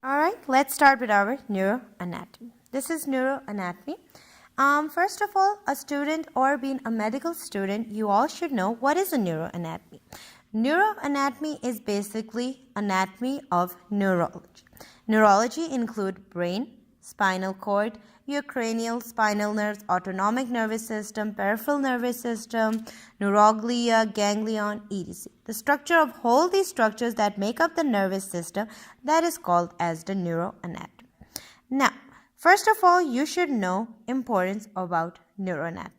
Alright, let's start with our neuroanatomy. This is neuroanatomy. First of all, a student or being a medical student, you all should know what is a neuroanatomy. Neuroanatomy is basically anatomy of neurology. Neurology include brain, spinal cord, your cranial, spinal nerves, autonomic nervous system, peripheral nervous system, neuroglia, ganglion, etc. The structure of all these structures that make up the nervous system, that is called as the neuroanatomy. Now, first of all, you should know importance about neuroanatomy.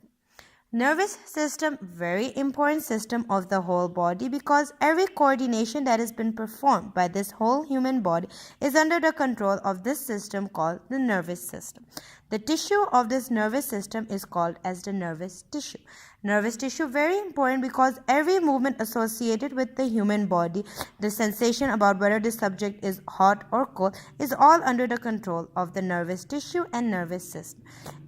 Nervous system, very important system of the whole body, because every coordination that has been performed by this whole human body is under the control of this system called the nervous system. The tissue of this nervous system is called as the nervous tissue. Nervous tissue, very important because every movement associated with the human body, the sensation about whether the subject is hot or cold, is all under the control of the nervous tissue and nervous system.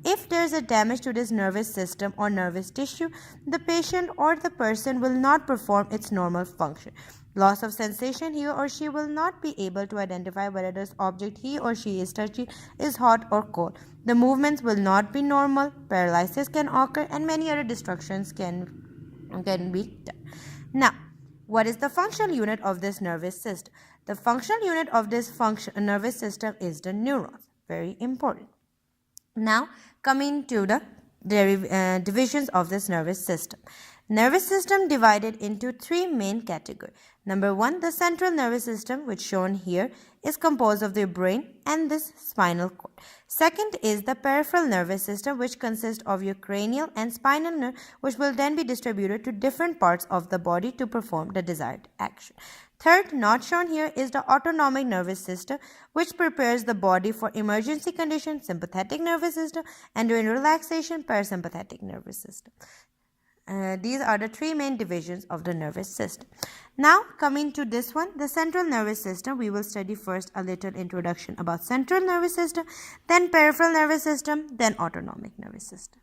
If there is a damage to this nervous system or nervous tissue, the patient or the person will not perform its normal function. Loss of sensation, he or she will not be able to identify whether this object he or she is touching is hot or cold. The movements will not be normal, paralysis can occur, and many other destructions can be done. Now, what is the functional unit of this nervous system? The functional unit of this nervous system is the neurons. Very important. Now, coming to the divisions of this nervous system. Nervous system divided into three main categories. Number one, the central nervous system, which shown here, is composed of the brain and this spinal cord. Second is the peripheral nervous system, which consists of your cranial and spinal nerve, which will then be distributed to different parts of the body to perform the desired action. Third, not shown here, is the autonomic nervous system, which prepares the body for emergency conditions, sympathetic nervous system, and during relaxation, parasympathetic nervous system. These are the three main divisions of the nervous system. Now, coming to this one, the central nervous system, we will study first a little introduction about central nervous system, then peripheral nervous system, then autonomic nervous system.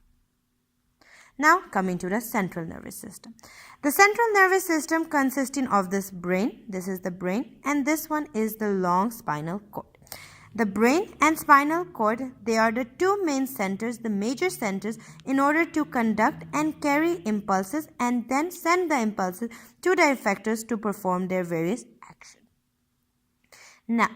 Now, coming to the central nervous system. The central nervous system consisting of this brain, this is the brain, and this one is the long spinal cord. The brain and spinal cord, they are the two main centers, the major centers, in order to conduct and carry impulses and then send the impulses to the effectors to perform their various actions. Now,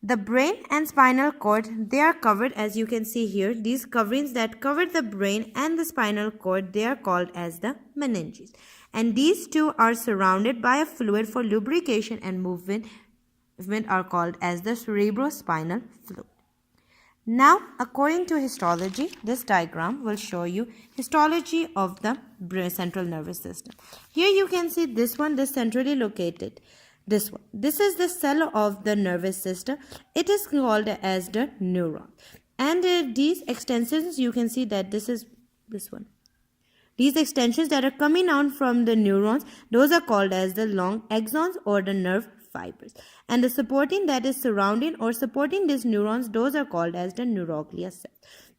the brain and spinal cord, they are covered, as you can see here, these coverings that cover the brain and the spinal cord, they are called as the meninges. And these two are surrounded by a fluid for lubrication and movement are called as the cerebrospinal fluid. Now, according to histology, this diagram will show you histology of the central nervous system. Here you can see this one, this centrally located. This one. This is the cell of the nervous system. It is called as the neuron. And these extensions, you can see that this is this one. These extensions that are coming out from the neurons, those are called as the long axons or the nerve fibers. And the supporting that is surrounding or supporting these neurons, those are called as the neuroglia cells.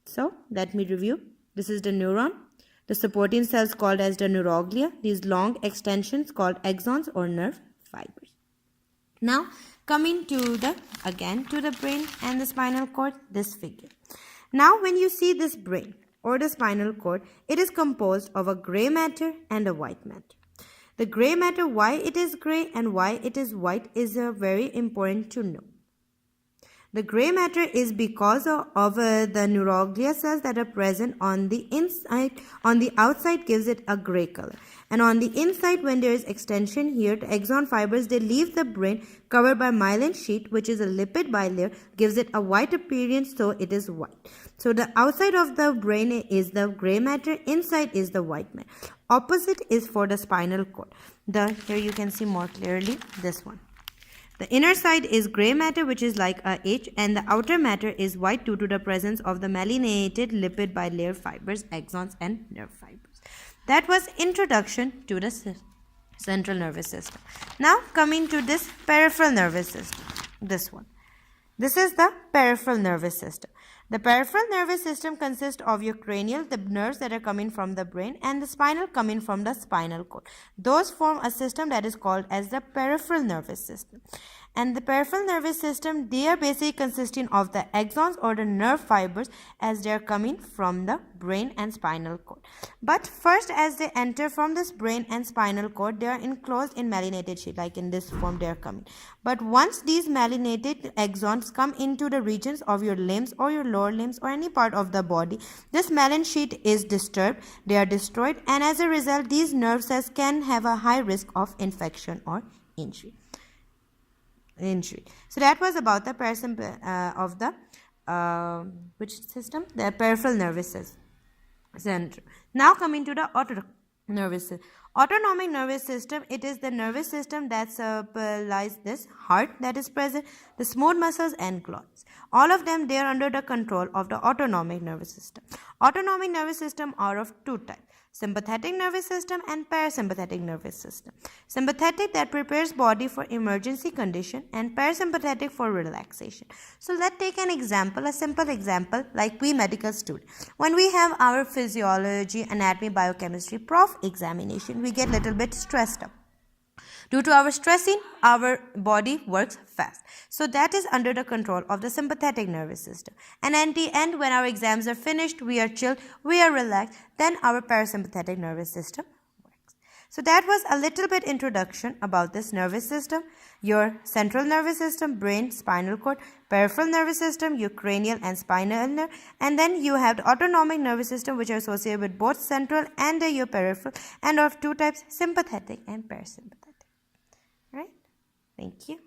So, let me review. This is the neuron. The supporting cells called as the neuroglia. These long extensions called axons or nerve fibers. Now, coming to the brain and the spinal cord, this figure. Now, when you see this brain or the spinal cord, it is composed of a gray matter and a white matter. The gray matter, why it is gray and why it is white, is very important to know. The gray matter is because of the neuroglia cells that are present on the inside. On the outside gives it a gray color. And on the inside, when there is extension here, the axon fibers, they leave the brain covered by myelin sheath, which is a lipid bilayer, gives it a white appearance, so it is white. So the outside of the brain is the gray matter, inside is the white matter. Opposite is for the spinal cord. Here you can see more clearly this one. The inner side is gray matter, which is like a H, and the outer matter is white due to the presence of the myelinated lipid bilayer fibers, axons and nerve fibers. That was introduction to the central nervous system. Now coming to this peripheral nervous system, this one. This is the peripheral nervous system. The peripheral nervous system consists of your cranial, the nerves that are coming from the brain, and the spinal coming from the spinal cord. Those form a system that is called as the peripheral nervous system. And the peripheral nervous system, they are basically consisting of the axons or the nerve fibers as they are coming from the brain and spinal cord. But first, as they enter from this brain and spinal cord, they are enclosed in myelinated sheath, like in this form they are coming. But once these myelinated axons come into the regions of your limbs or your lower limbs or any part of the body, this myelin sheath is disturbed, they are destroyed, and as a result, these nerve cells can have a high risk of infection or injury. So that was about the of the which system? The peripheral nervous system. Now coming to the autonomic nervous system, it is the nervous system that supplies this heart that is present, the smooth muscles and glutes. All of them, they are under the control of the autonomic nervous system. Autonomic nervous system are of two types: sympathetic nervous system and parasympathetic nervous system. Sympathetic, that prepares body for emergency condition, and parasympathetic for relaxation. So let's take an example, a simple example, like we medical students. When we have our physiology, anatomy, biochemistry, prof examination, we get little bit stressed up. Due to our stressing, our body works fast. So that is under the control of the sympathetic nervous system. And at the end, when our exams are finished, we are chilled, we are relaxed, then our parasympathetic nervous system works. So that was a little bit introduction about this nervous system. Your central nervous system, brain, spinal cord; peripheral nervous system, your cranial and spinal nerve; and then you have the autonomic nervous system, which are associated with both central and your peripheral, and of two types, sympathetic and parasympathetic. Right? Thank you.